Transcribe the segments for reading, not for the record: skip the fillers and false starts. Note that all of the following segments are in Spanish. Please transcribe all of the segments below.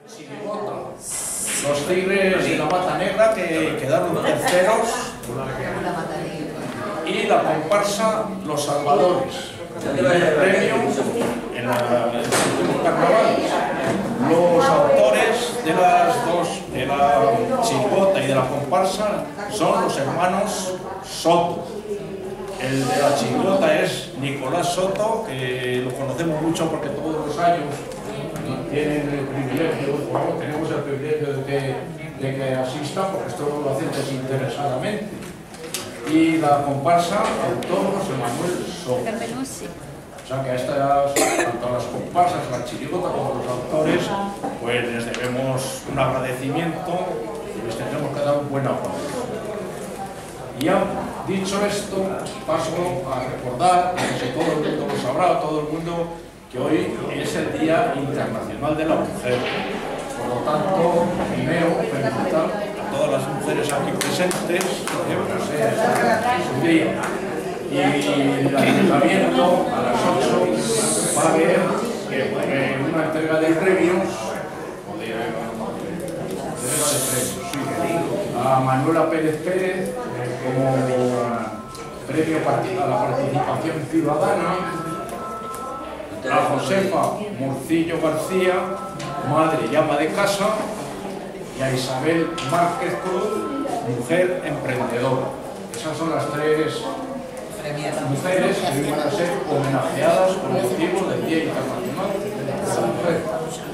Chirigota. Los Tigres de la Mata Negra, que quedaron terceros, y la comparsa Los Salvadores, el premio en los últimos carnavales. Los autores de las dos, de la chirigota y de la comparsa, son los hermanos Soto. El de la chirigota es Nicolás Soto, que lo conocemos mucho porque todos los años tienen el privilegio, bueno, tenemos el privilegio de que asistan, porque esto lo hacen desinteresadamente. Y la comparsa, autor José Manuel Soto. O sea que a estas, tanto a las comparsas, la chirigota como a los autores, pues les debemos un agradecimiento y les tendremos que dar un buen apoyo. Y ya dicho esto, paso a recordar, no sé, todo el mundo lo sabrá, todo el mundo, que hoy es el Día Internacional de la Mujer. Por lo tanto, primero felicitar a todas las mujeres aquí presentes, que pues, es su día. Y el ayuntamiento a las 8 va a haber una entrega de premios, a Manuela Pérez Pérez como premio a la participación ciudadana, a Josefa Murcillo García, madre y ama de casa, y a Isabel Márquez Cruz, mujer emprendedora. Esas son las tres mujeres que van a ser homenajeadas con motivo del Día Internacional de la Mujer.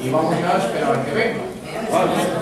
Y vamos ya a esperar que venga. ¿Vale?